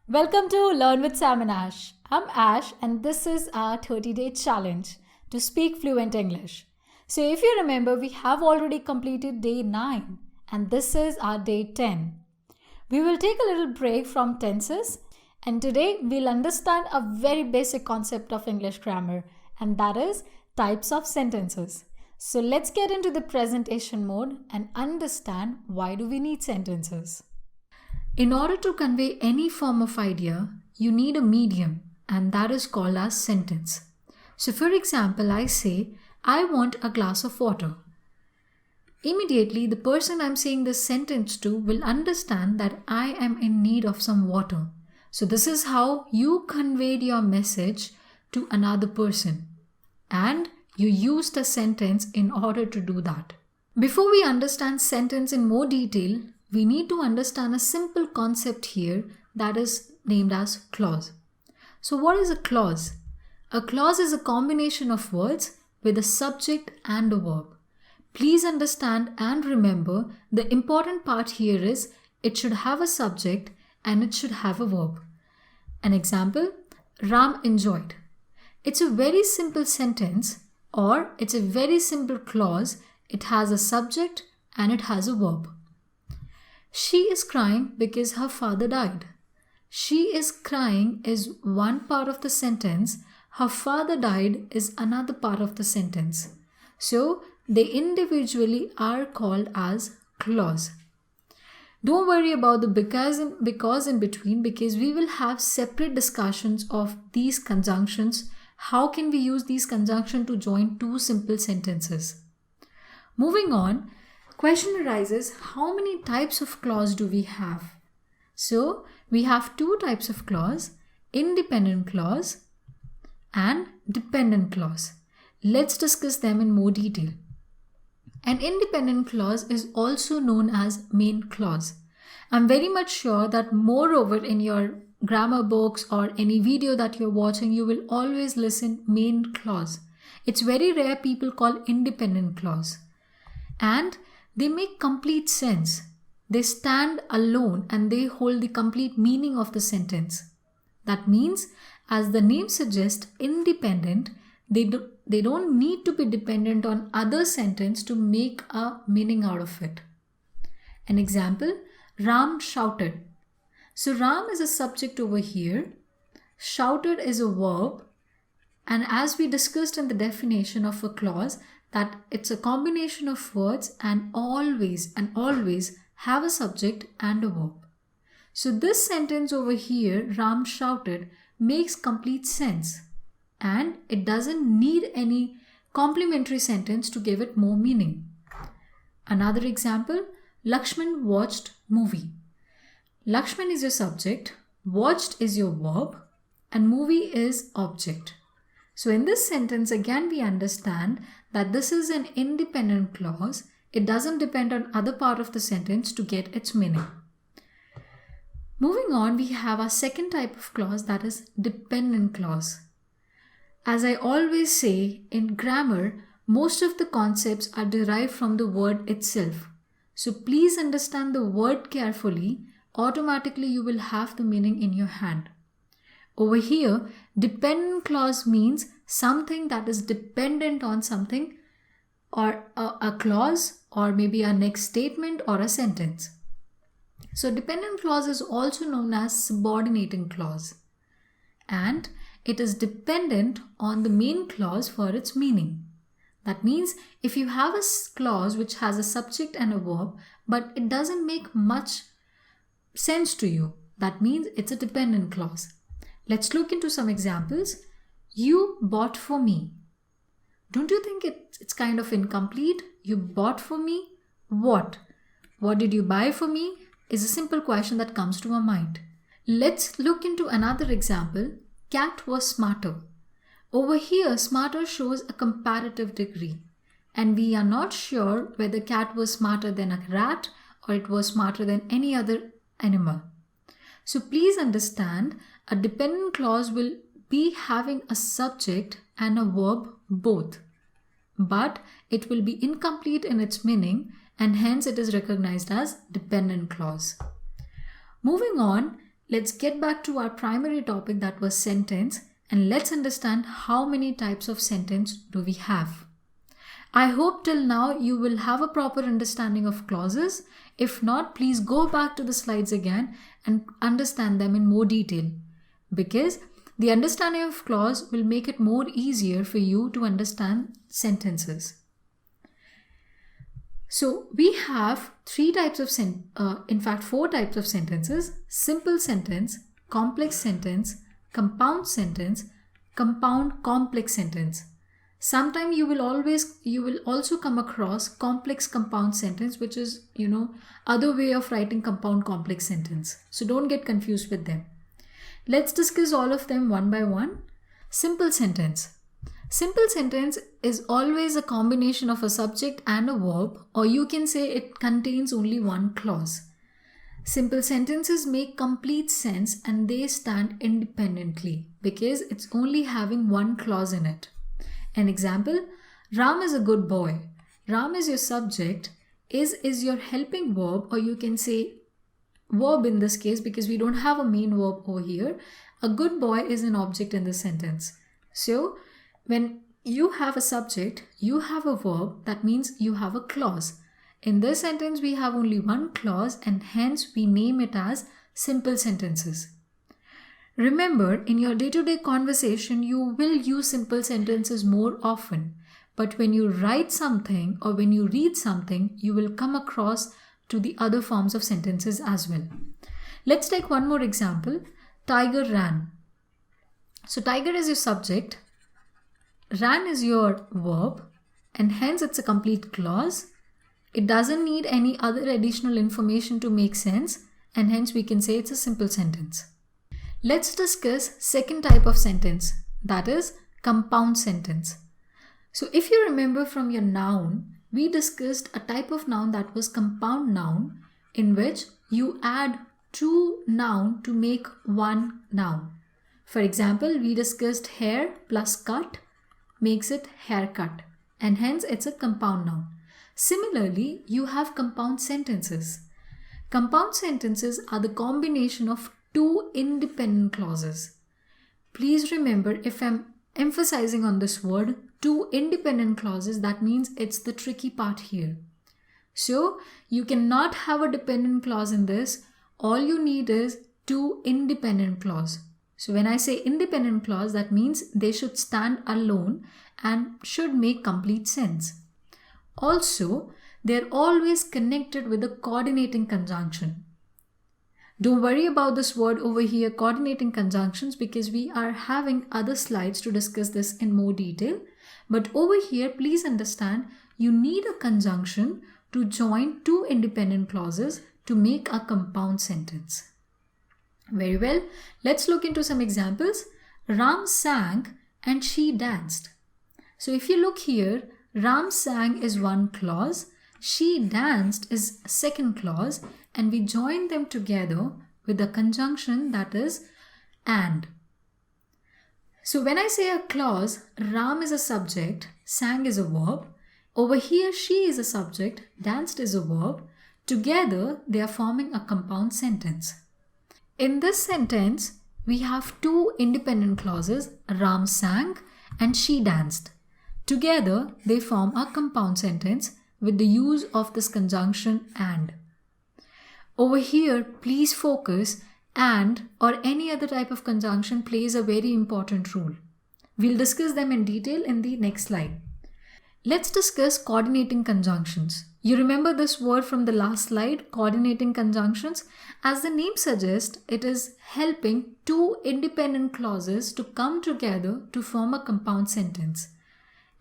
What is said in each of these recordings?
Welcome to Learn with Sam and Ash. I'm Ash and this is our 30-day challenge to speak fluent English. So if you remember, we have already completed day 9 and this is our day 10. We will take a little break from tenses and today we'll understand a very basic concept of English grammar, and that is types of sentences. So let's get into the presentation mode and understand why do we need sentences. In order to convey any form of idea, you need a medium, and that is called as sentence. So for example, I say, I want a glass of water. Immediately, the person I'm saying this sentence to will understand that I am in need of some water. So this is how you conveyed your message to another person. And you used a sentence in order to do that. Before we understand sentence in more detail, we need to understand a simple concept here that is named as clause. So what is a clause? A clause is a combination of words with a subject and a verb. Please understand and remember the important part here is it should have a subject and it should have a verb. An example, Ram enjoyed. It's a very simple sentence or it's a very simple clause. It has a subject and it has a verb. She is crying because her father died. She is crying is one part of the sentence. Her father died is another part of the sentence. So they individually are called as clause. Don't worry about the because in between, because we will have separate discussions of these conjunctions. How can we use these conjunctions to join two simple sentences? Moving on. Question arises, how many types of clause do we have? So we have two types of clause, independent clause and dependent clause. Let's discuss them in more detail. An independent clause is also known as main clause. I'm very much sure that moreover in your grammar books or any video that you're watching, you will always listen main clause. It's very rare people call independent clause. And they make complete sense. They stand alone and they hold the complete meaning of the sentence. That means, as the name suggests, independent, they don't need to be dependent on other sentence to make a meaning out of it. An example, Ram shouted. So Ram is a subject over here. Shouted is a verb. And as we discussed in the definition of a clause, that it's a combination of words and always have a subject and a verb. So this sentence over here, Ram shouted, makes complete sense. And it doesn't need any complementary sentence to give it more meaning. Another example, Lakshman watched movie. Lakshman is your subject, watched is your verb, and movie is object. So in this sentence, again, we understand that this is an independent clause. It doesn't depend on other part of the sentence to get its meaning. Moving on, we have our second type of clause, that is dependent clause. As I always say, in grammar, most of the concepts are derived from the word itself. So please understand the word carefully. Automatically, you will have the meaning in your hand. Over here, dependent clause means something that is dependent on something or a clause or maybe a next statement or a sentence. So dependent clause is also known as subordinating clause, and it is dependent on the main clause for its meaning. That means if you have a clause which has a subject and a verb but it doesn't make much sense to you, that means it's a dependent clause. Let's look into some examples. You bought for me. Don't you think it's kind of incomplete? You bought for me? What? What did you buy for me? Is a simple question that comes to our mind. Let's look into another example. Cat was smarter. Over here, smarter shows a comparative degree. And we are not sure whether cat was smarter than a rat or it was smarter than any other animal. So please understand, a dependent clause will be having a subject and a verb both. But it will be incomplete in its meaning and hence it is recognized as dependent clause. Moving on, let's get back to our primary topic, that was sentence, and let's understand how many types of sentence do we have. I hope till now you will have a proper understanding of clauses. If not, please go back to the slides again and understand them in more detail, because the understanding of clause will make it more easier for you to understand sentences. So we have four types of sentences: simple sentence, complex sentence, compound complex sentence. Sometimes you will also come across complex compound sentence, which is, other way of writing compound complex sentence. So don't get confused with them. Let's discuss all of them one by one. Simple sentence. Simple sentence is always a combination of a subject and a verb, or you can say it contains only one clause. Simple sentences make complete sense and they stand independently because it's only having one clause in it. An example, Ram is a good boy. Ram is your subject, is your helping verb, or you can say verb in this case because we don't have a main verb over here. A good boy is an object in the sentence. So when you have a subject, you have a verb, that means you have a clause. In this sentence, we have only one clause and hence we name it as simple sentences. Remember, in your day-to-day conversation, you will use simple sentences more often. But when you write something or when you read something, you will come across to the other forms of sentences as well. Let's take one more example. Tiger ran. So tiger is your subject, ran is your verb, and hence it's a complete clause. It doesn't need any other additional information to make sense, and hence we can say it's a simple sentence. Let's discuss second type of sentence, that is compound sentence. So if you remember from your noun, we discussed a type of noun that was compound noun, in which you add two noun to make one noun. For example, we discussed hair plus cut makes it haircut, and hence it's a compound noun. Similarly, you have compound sentences. Compound sentences are the combination of two independent clauses. Please remember, if I'm emphasizing on this word, two independent clauses, that means it's the tricky part here. So you cannot have a dependent clause in this. All you need is two independent clause. So when I say independent clause, that means they should stand alone and should make complete sense. Also, they're always connected with a coordinating conjunction. Don't worry about this word over here, coordinating conjunctions, because we are having other slides to discuss this in more detail. But over here, please understand, you need a conjunction to join two independent clauses to make a compound sentence. Very well, let's look into some examples. Ram sang and she danced. So if you look here, Ram sang is one clause, she danced is second clause, and we join them together with a conjunction that is and. So when I say a clause, Ram is a subject, sang is a verb. Over here, she is a subject, danced is a verb. Together, they are forming a compound sentence. In this sentence, we have two independent clauses, Ram sang and she danced. Together, they form a compound sentence with the use of this conjunction and. Over here, please focus, and or any other type of conjunction plays a very important role. We'll discuss them in detail in the next slide. Let's discuss coordinating conjunctions. You remember this word from the last slide, coordinating conjunctions? As the name suggests, it is helping two independent clauses to come together to form a compound sentence.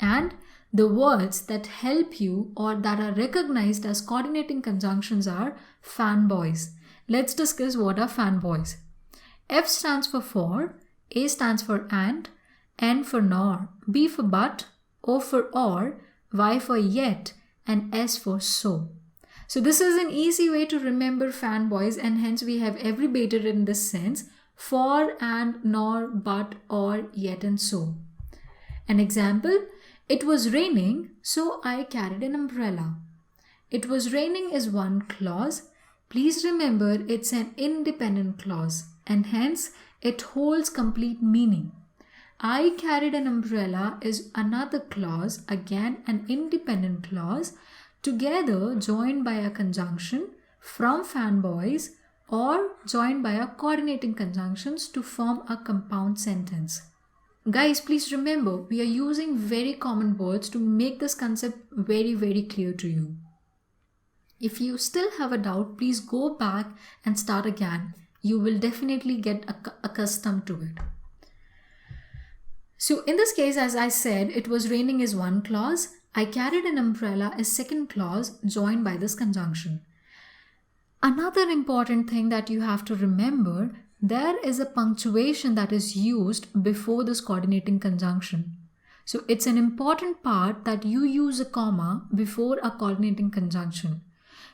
And the words that help you or that are recognized as coordinating conjunctions are fanboys. Let's discuss what are fanboys. F stands for, A stands for and, N for nor, B for but, O for or, Y for yet, and S for so. So this is an easy way to remember fanboys, and hence we have abbreviated in this sense: for, and, nor, but, or, yet, and so. An example, it was raining, so I carried an umbrella. It was raining is one clause. Please remember it's an independent clause. and hence it holds complete meaning. I carried an umbrella is another clause, again an independent clause, together joined by a conjunction from fanboys or joined by a coordinating conjunctions to form a compound sentence. Guys, please remember, we are using very common words to make this concept very clear to you. If you still have a doubt, please go back and start again. You will definitely get accustomed to it. So in this case, as I said, it was raining is one clause. I carried an umbrella is second clause joined by this conjunction. Another important thing that you have to remember, there is a punctuation that is used before this coordinating conjunction. So it's an important part that you use a comma before a coordinating conjunction.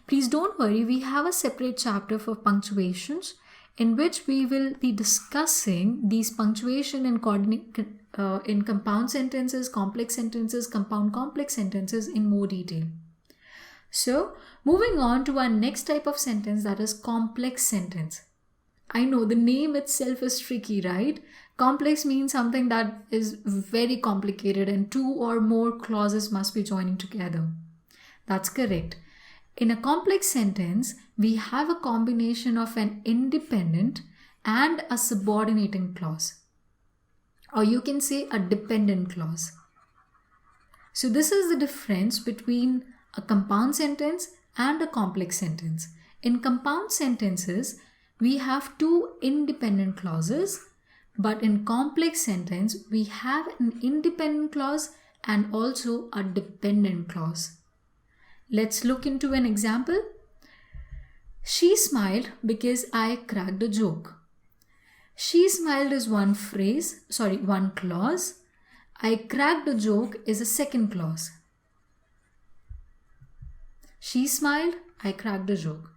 Please don't worry, we have a separate chapter for punctuations in which we will be discussing these punctuation in compound sentences, complex sentences, compound complex sentences in more detail. So moving on to our next type of sentence, that is complex sentence. I know the name itself is tricky, right? Complex means something that is very complicated and two or more clauses must be joining together. That's correct. In a complex sentence, we have a combination of an independent and a subordinating clause. Or you can say a dependent clause. So this is the difference between a compound sentence and a complex sentence. In compound sentences, we have two independent clauses, but in complex sentence, we have an independent clause and also a dependent clause. Let's look into an example. She smiled because I cracked a joke. She smiled is one clause. I cracked a joke is a second clause. She smiled, I cracked a joke.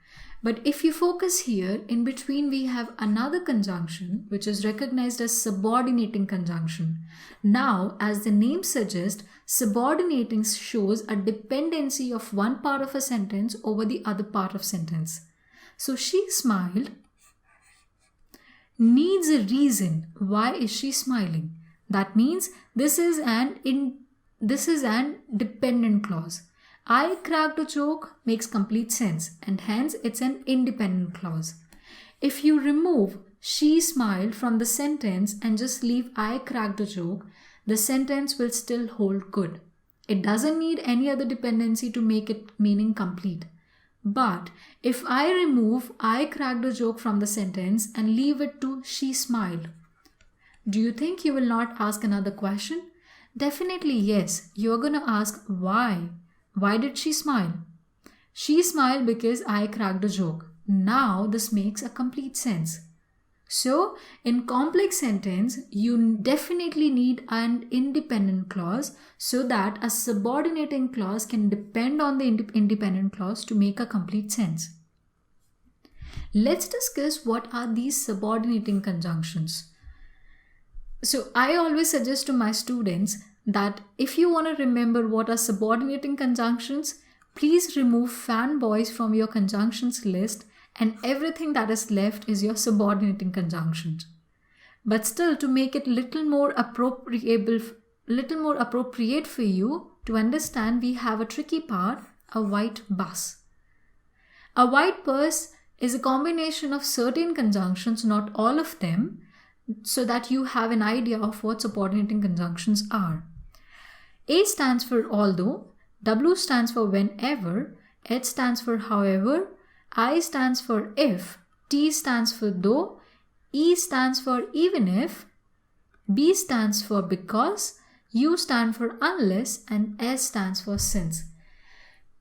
But if you focus here, in between we have another conjunction which is recognized as subordinating conjunction. Now, as the name suggests, subordinating shows a dependency of one part of a sentence over the other part of sentence. So she smiled needs a reason. Why is she smiling? That means this is an dependent clause. I cracked a joke makes complete sense and hence it's an independent clause. If you remove she smiled from the sentence and just leave I cracked a joke, the sentence will still hold good. It doesn't need any other dependency to make it meaning complete. But if I remove I cracked a joke from the sentence and leave it to she smiled, do you think you will not ask another question? Definitely yes. You are going to ask why. Why did she smile? She smiled because I cracked a joke. Now this makes a complete sense. So in complex sentence, you definitely need an independent clause so that a subordinating clause can depend on the independent clause to make a complete sense. Let's discuss what are these subordinating conjunctions. So I always suggest to my students that if you want to remember what are subordinating conjunctions, please remove fanboys from your conjunctions list and everything that is left is your subordinating conjunctions. But still, to make it little more appropriate for you to understand, we have a tricky part, a white bus. A white bus is a combination of certain conjunctions, not all of them, so that you have an idea of what subordinating conjunctions are. A stands for although, W stands for whenever, H stands for however, I stands for if, T stands for though, E stands for even if, B stands for because, U stands for unless, and S stands for since.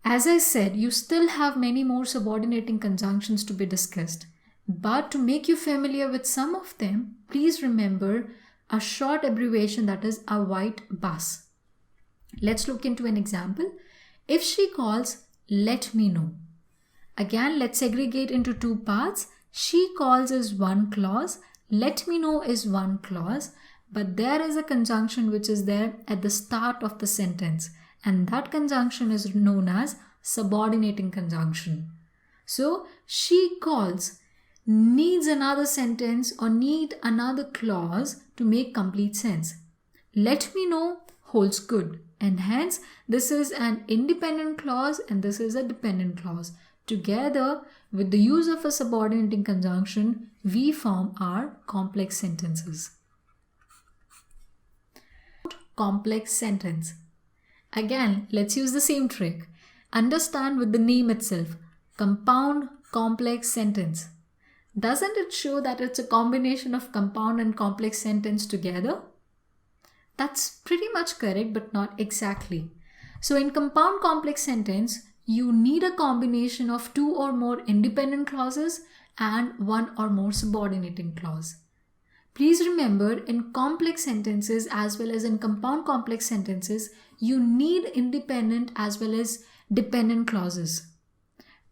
As I said, you still have many more subordinating conjunctions to be discussed. But to make you familiar with some of them, please remember a short abbreviation that is a white bus. Let's look into an example. If she calls, let me know. Again, let's segregate into two parts. She calls is one clause, let me know is one clause, but there is a conjunction which is there at the start of the sentence, and that conjunction is known as subordinating conjunction. So, she calls. needs another sentence or need another clause to make complete sense. Let me know holds good, and hence this is an independent clause and this is a dependent clause. Together with the use of a subordinating conjunction, we form our complex sentences. Complex sentence. Again, let's use the same trick. Understand with the name itself, compound complex sentence. Doesn't it show that it's a combination of compound and complex sentence together? That's pretty much correct, but not exactly. So in compound complex sentence, you need a combination of two or more independent clauses and one or more subordinating clause. Please remember, in complex sentences as well as in compound complex sentences, you need independent as well as dependent clauses.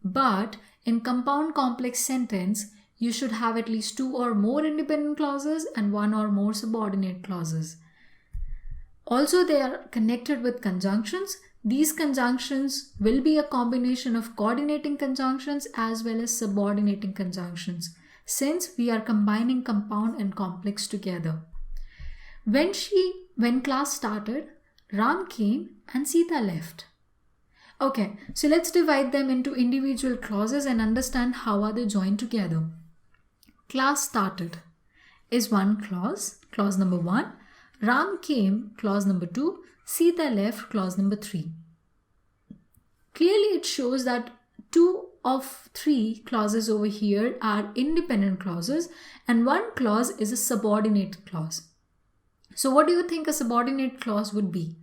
But in compound complex sentence, you should have at least two or more independent clauses and one or more subordinate clauses. Also, they are connected with conjunctions. These conjunctions will be a combination of coordinating conjunctions as well as subordinating conjunctions, since we are combining compound and complex together. When class started, Ram came and Sita left. Okay, so let's divide them into individual clauses and understand how are they joined together. Class started is one clause, clause number 1. Ram came, clause number 2. Sita left, clause number 3. Clearly it shows that 2 of 3 clauses over here are independent clauses and one clause is a subordinate clause. So what do you think a subordinate clause would be?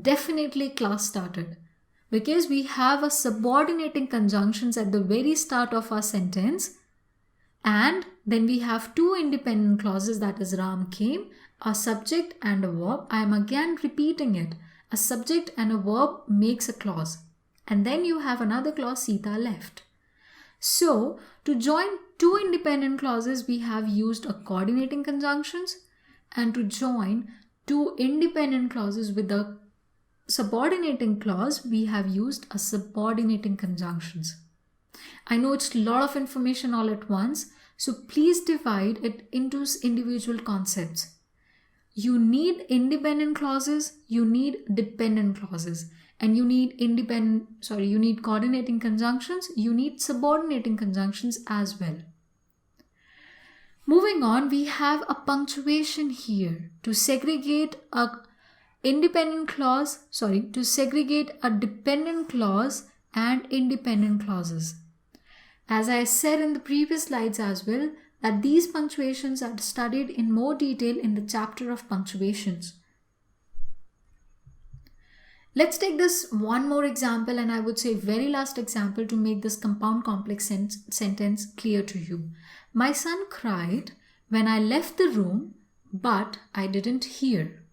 Definitely class started, because we have a subordinating conjunctions at the very start of our sentence, and then we have 2 independent clauses, that is Ram came, a subject and a verb. I am again repeating it. A subject and a verb makes a clause. And then you have another clause, Sita left. So to join 2 independent clauses, we have used a coordinating conjunctions, and to join 2 independent clauses with a subordinating clause, we have used a subordinating conjunctions. I know it's a lot of information all at once, so please divide it into individual concepts. You need independent clauses, you need dependent clauses, and you need coordinating conjunctions, you need subordinating conjunctions as well. Moving on, we have a punctuation here to segregate a dependent clause and independent clauses. As I said in the previous slides as well, that these punctuations are studied in more detail in the chapter of punctuations. Let's take this one more example, and I would say very last example, to make this compound complex sentence clear to you. My son cried when I left the room, but I didn't hear.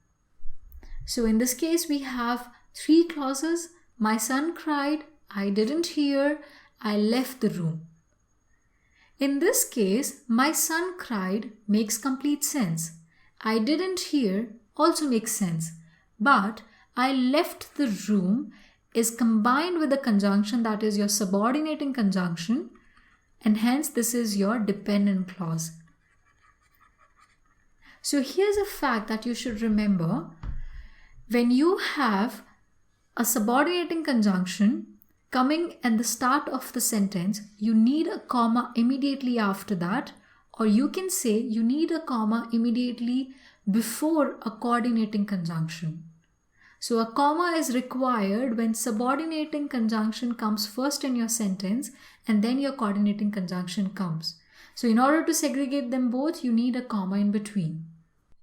So in this case, we have 3 clauses. My son cried, I didn't hear, I left the room. In this case, my son cried makes complete sense. I didn't hear also makes sense. But I left the room is combined with a conjunction, that is your subordinating conjunction, and hence this is your dependent clause. So here's a fact that you should remember. When you have a subordinating conjunction coming at the start of the sentence, you need a comma immediately after that, or you can say you need a comma immediately before a coordinating conjunction. So a comma is required when subordinating conjunction comes first in your sentence and then your coordinating conjunction comes. So in order to segregate them both, you need a comma in between.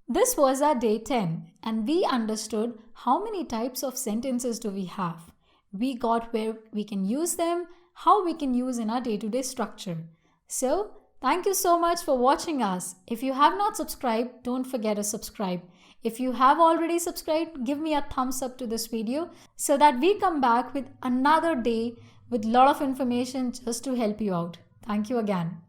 This was our day 10, and we understood how many types of sentences do we have. We got where we can use them, how we can use in our day-to-day structure. So, thank you so much for watching us. If you have not subscribed, don't forget to subscribe. If you have already subscribed, give me a thumbs up to this video so that we come back with another day with a lot of information just to help you out. Thank you again.